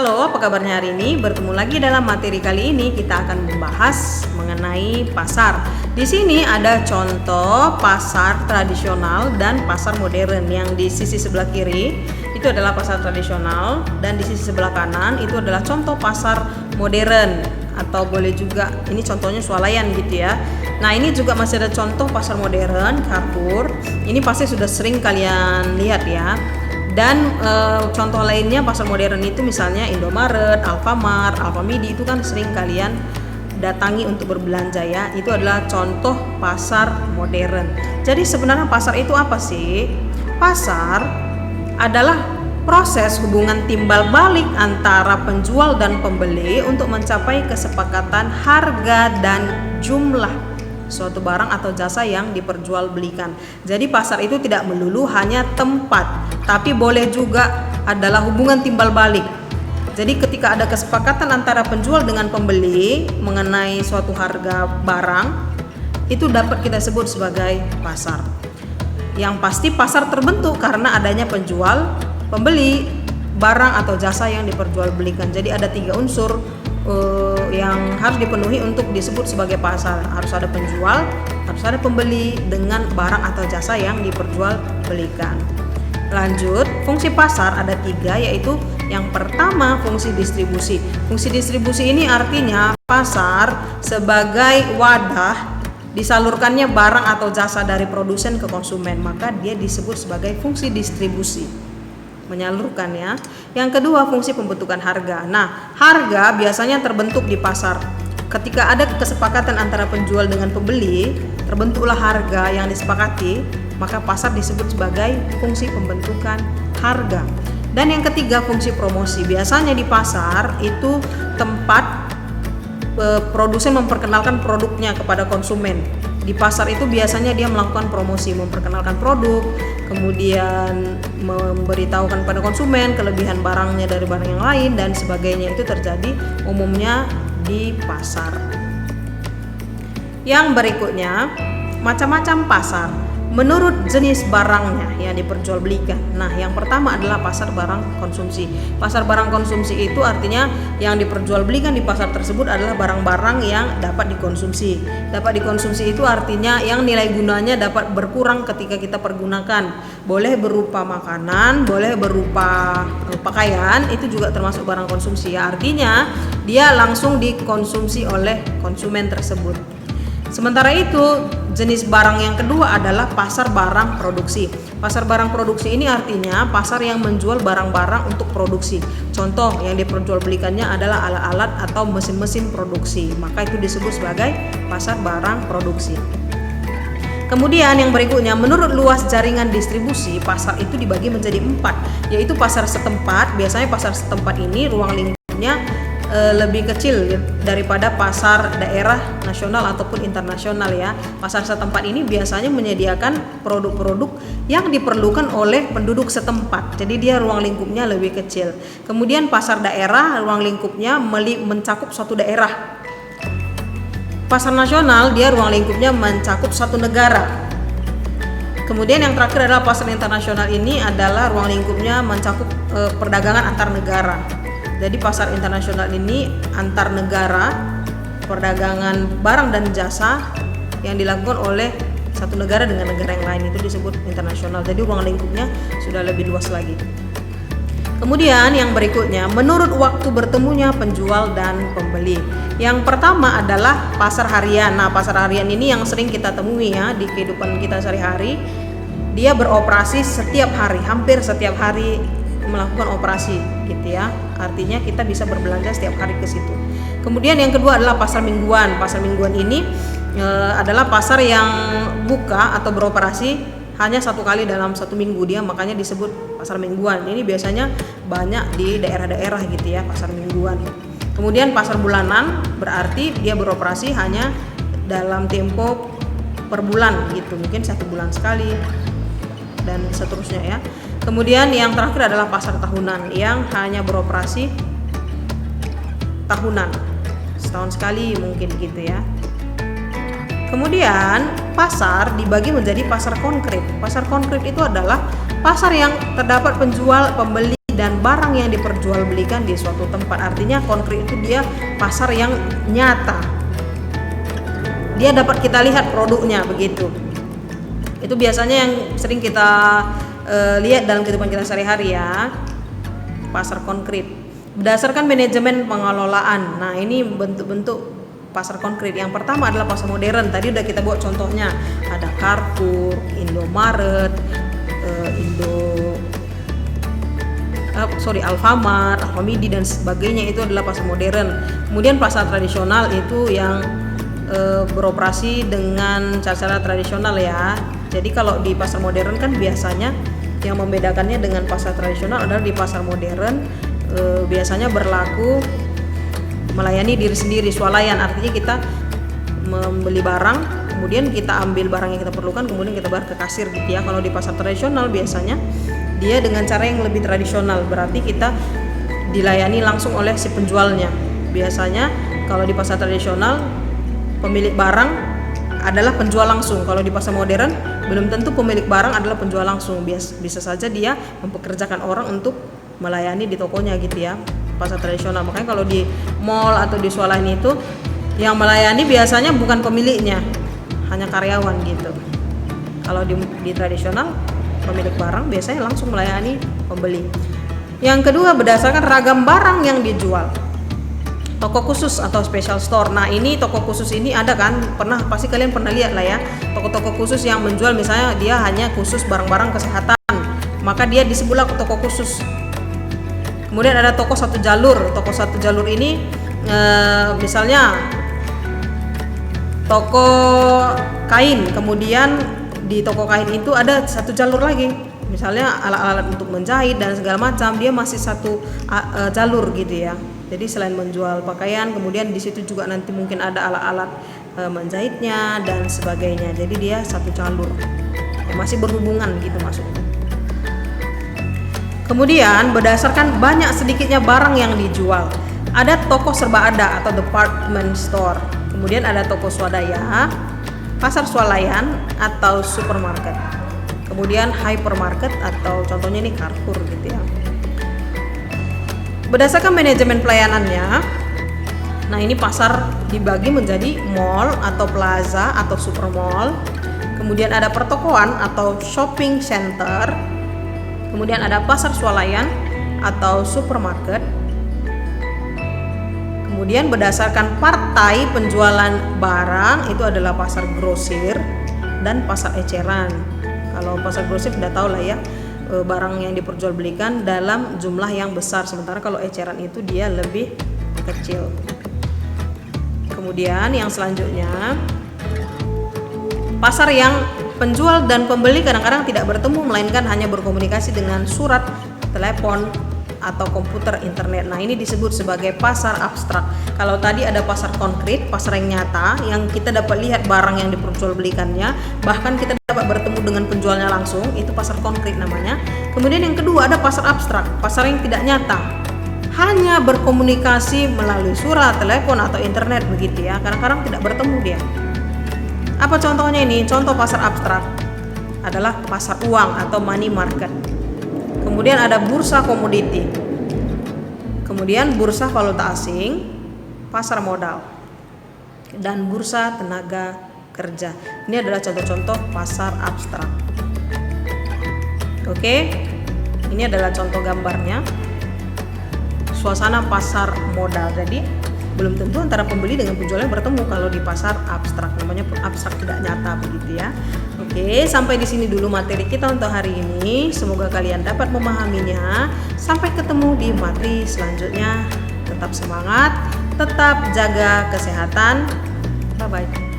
Halo, apa kabarnya hari ini? Bertemu lagi dalam materi kali ini kita akan membahas mengenai pasar. Di sini ada contoh pasar tradisional dan pasar modern. Yang di sisi sebelah kiri itu adalah pasar tradisional dan di sisi sebelah kanan itu adalah contoh pasar modern, atau boleh juga ini contohnya swalayan gitu ya. Nah, ini juga masih ada contoh pasar modern Carrefour. Ini pasti sudah sering kalian lihat ya. Dan contoh lainnya pasar modern itu misalnya Indomaret, Alfamart, Alfamidi, itu kan sering kalian datangi untuk berbelanja ya. Itu adalah contoh pasar modern. Jadi sebenarnya pasar itu apa sih? Pasar adalah proses hubungan timbal balik antara penjual dan pembeli untuk mencapai kesepakatan harga dan jumlah suatu barang atau jasa yang diperjualbelikan. Jadi pasar itu tidak melulu hanya tempat, tapi boleh juga adalah hubungan timbal balik. Jadi ketika ada kesepakatan antara penjual dengan pembeli mengenai suatu harga barang, itu dapat kita sebut sebagai pasar. Yang pasti pasar terbentuk karena adanya penjual, pembeli, barang atau jasa yang diperjualbelikan. Jadi ada 3 unsur yang harus dipenuhi untuk disebut sebagai pasar. Harus ada penjual, harus ada pembeli dengan barang atau jasa yang diperjualbelikan. Lanjut, fungsi pasar ada 3, yaitu yang pertama fungsi distribusi. Fungsi distribusi ini artinya pasar sebagai wadah disalurkannya barang atau jasa dari produsen ke konsumen, maka dia disebut sebagai fungsi distribusi, menyalurkan ya. Yang kedua fungsi pembentukan harga. Nah, harga biasanya terbentuk di pasar. Ketika ada kesepakatan antara penjual dengan pembeli, terbentuklah harga yang disepakati, maka pasar disebut sebagai fungsi pembentukan harga. Dan yang ketiga fungsi promosi. Biasanya di pasar itu tempat produsen memperkenalkan produknya kepada konsumen. Di pasar itu biasanya dia melakukan promosi, memperkenalkan produk, kemudian memberitahukan pada konsumen kelebihan barangnya dari barang yang lain dan sebagainya. Itu terjadi umumnya di pasar. Yang berikutnya, macam-macam pasar menurut jenis barangnya yang diperjualbelikan. Nah, yang pertama adalah pasar barang konsumsi. Pasar barang konsumsi itu artinya yang diperjualbelikan di pasar tersebut adalah barang-barang yang dapat dikonsumsi. Dapat dikonsumsi itu artinya yang nilai gunanya dapat berkurang ketika kita pergunakan. Boleh berupa makanan, boleh berupa pakaian, itu juga termasuk barang konsumsi ya. Artinya dia langsung dikonsumsi oleh konsumen tersebut. Sementara itu, jenis barang yang kedua adalah pasar barang produksi. Pasar barang produksi ini artinya pasar yang menjual barang-barang untuk produksi. Contoh yang diperjualbelikannya adalah alat-alat atau mesin-mesin produksi. Maka itu disebut sebagai pasar barang produksi. Kemudian yang berikutnya, menurut luas jaringan distribusi, pasar itu dibagi menjadi 4, yaitu pasar setempat. Biasanya pasar setempat ini ruang lingkupnya lebih kecil daripada pasar daerah nasional ataupun internasional ya. Pasar setempat ini biasanya menyediakan produk-produk yang diperlukan oleh penduduk setempat. Jadi dia ruang lingkupnya lebih kecil. Kemudian pasar daerah ruang lingkupnya mencakup suatu daerah. Pasar nasional dia ruang lingkupnya mencakup satu negara. Kemudian yang terakhir adalah pasar internasional, ini adalah ruang lingkupnya mencakup perdagangan antar negara. Jadi pasar internasional ini antar negara, perdagangan barang dan jasa yang dilakukan oleh satu negara dengan negara yang lain, itu disebut internasional. Jadi ruang lingkupnya sudah lebih luas lagi. Kemudian yang berikutnya, menurut waktu bertemunya penjual dan pembeli. Yang pertama adalah pasar harian. Nah, pasar harian ini yang sering kita temui ya di kehidupan kita sehari-hari. Dia beroperasi setiap hari, hampir setiap hari melakukan operasi gitu ya. Artinya kita bisa berbelanja setiap hari ke situ. Kemudian yang kedua adalah pasar mingguan. Pasar mingguan ini adalah pasar yang buka atau beroperasi hanya 1 kali dalam 1 minggu, dia makanya disebut pasar mingguan. Ini biasanya banyak di daerah-daerah gitu ya, pasar mingguan. Kemudian pasar bulanan berarti dia beroperasi hanya dalam tempo per bulan gitu, mungkin 1 bulan sekali dan seterusnya ya. Kemudian yang terakhir adalah pasar tahunan yang hanya beroperasi tahunan, setahun sekali mungkin gitu ya. Kemudian pasar dibagi menjadi pasar konkret. Pasar konkret itu adalah pasar yang terdapat penjual, pembeli dan barang yang diperjualbelikan di suatu tempat. Artinya konkret itu dia pasar yang nyata. Dia dapat kita lihat produknya begitu. Itu biasanya yang sering kita lihat dalam kehidupan kita sehari-hari ya. Pasar konkret. Berdasarkan manajemen pengelolaan. Nah, ini bentuk-bentuk pasar konkret. Yang pertama adalah pasar modern. Tadi udah kita buat contohnya. Ada Carrefour, Indomaret, Alfamart, Alfamidi dan sebagainya. Itu adalah pasar modern. Kemudian pasar tradisional itu yang beroperasi dengan cara-cara tradisional ya. Jadi kalau di pasar modern kan biasanya yang membedakannya dengan pasar tradisional adalah di pasar modern biasanya berlaku melayani diri sendiri, swalayan. Artinya kita membeli barang, kemudian kita ambil barang yang kita perlukan, kemudian kita bayar ke kasir gitu ya. Kalau di pasar tradisional biasanya dia dengan cara yang lebih tradisional, berarti kita dilayani langsung oleh si penjualnya. Biasanya kalau di pasar tradisional pemilik barang adalah penjual langsung. Kalau di pasar modern belum tentu pemilik barang adalah penjual langsung. Bisa saja dia mempekerjakan orang untuk melayani di tokonya gitu ya. Pasar tradisional. Makanya kalau di mall atau di swalayan itu yang melayani biasanya bukan pemiliknya, hanya karyawan gitu. Kalau di tradisional pemilik barang biasanya langsung melayani pembeli. Yang kedua, berdasarkan ragam barang yang dijual. Toko khusus atau special store. Nah, ini toko khusus ini ada kan? Pasti kalian pernah lihat lah ya. Toko-toko khusus yang menjual misalnya dia hanya khusus barang-barang kesehatan, maka dia disebutlah toko khusus. Kemudian ada toko satu jalur. Toko satu jalur ini misalnya toko kain, kemudian di toko kain itu ada satu jalur lagi. Misalnya alat-alat untuk menjahit dan segala macam, dia masih satu jalur gitu ya. Jadi selain menjual pakaian, kemudian di situ juga nanti mungkin ada alat-alat menjahitnya dan sebagainya. Jadi dia satu jalur, ya, masih berhubungan gitu maksudnya. Kemudian berdasarkan banyak sedikitnya barang yang dijual, ada toko serba ada atau department store. Kemudian ada toko swadaya, pasar swalayan atau supermarket. Kemudian hypermarket atau contohnya ini Carrefour gitu ya. Berdasarkan manajemen pelayanannya, nah ini pasar dibagi menjadi mall atau plaza atau supermall. Kemudian ada pertokoan atau shopping center. Kemudian ada pasar swalayan atau supermarket. Kemudian berdasarkan partai penjualan barang itu adalah pasar grosir dan pasar eceran. Kalau pasar grosir sudah tahu lah ya, barang yang diperjualbelikan dalam jumlah yang besar, sementara kalau eceran itu dia lebih kecil. Kemudian yang selanjutnya, pasar yang penjual dan pembeli kadang-kadang tidak bertemu, melainkan hanya berkomunikasi dengan surat, telepon, atau komputer, internet. Nah, ini disebut sebagai pasar abstrak. Kalau tadi ada pasar konkret, pasar yang nyata, yang kita dapat lihat barang yang diperjualbelikannya, bahkan kita dapat bertemu dengan penjualnya langsung, itu pasar konkret namanya. Kemudian yang kedua ada pasar abstrak, pasar yang tidak nyata, hanya berkomunikasi melalui surat, telepon, atau internet begitu ya. Kadang-kadang tidak bertemu dia. Apa contohnya ini? Contoh pasar abstrak adalah pasar uang atau money market. Kemudian ada bursa komoditi. Kemudian bursa valuta asing, pasar modal, dan bursa tenaga kerja. Ini adalah contoh-contoh pasar abstrak. Oke, ini adalah contoh gambarnya. Suasana pasar modal. Jadi belum tentu antara pembeli dengan penjualnya bertemu kalau di pasar abstrak, namanya abstrak tidak nyata begitu ya. Oke, sampai di sini dulu materi kita untuk hari ini. Semoga kalian dapat memahaminya. Sampai ketemu di materi selanjutnya. Tetap semangat, tetap jaga kesehatan. Bye bye.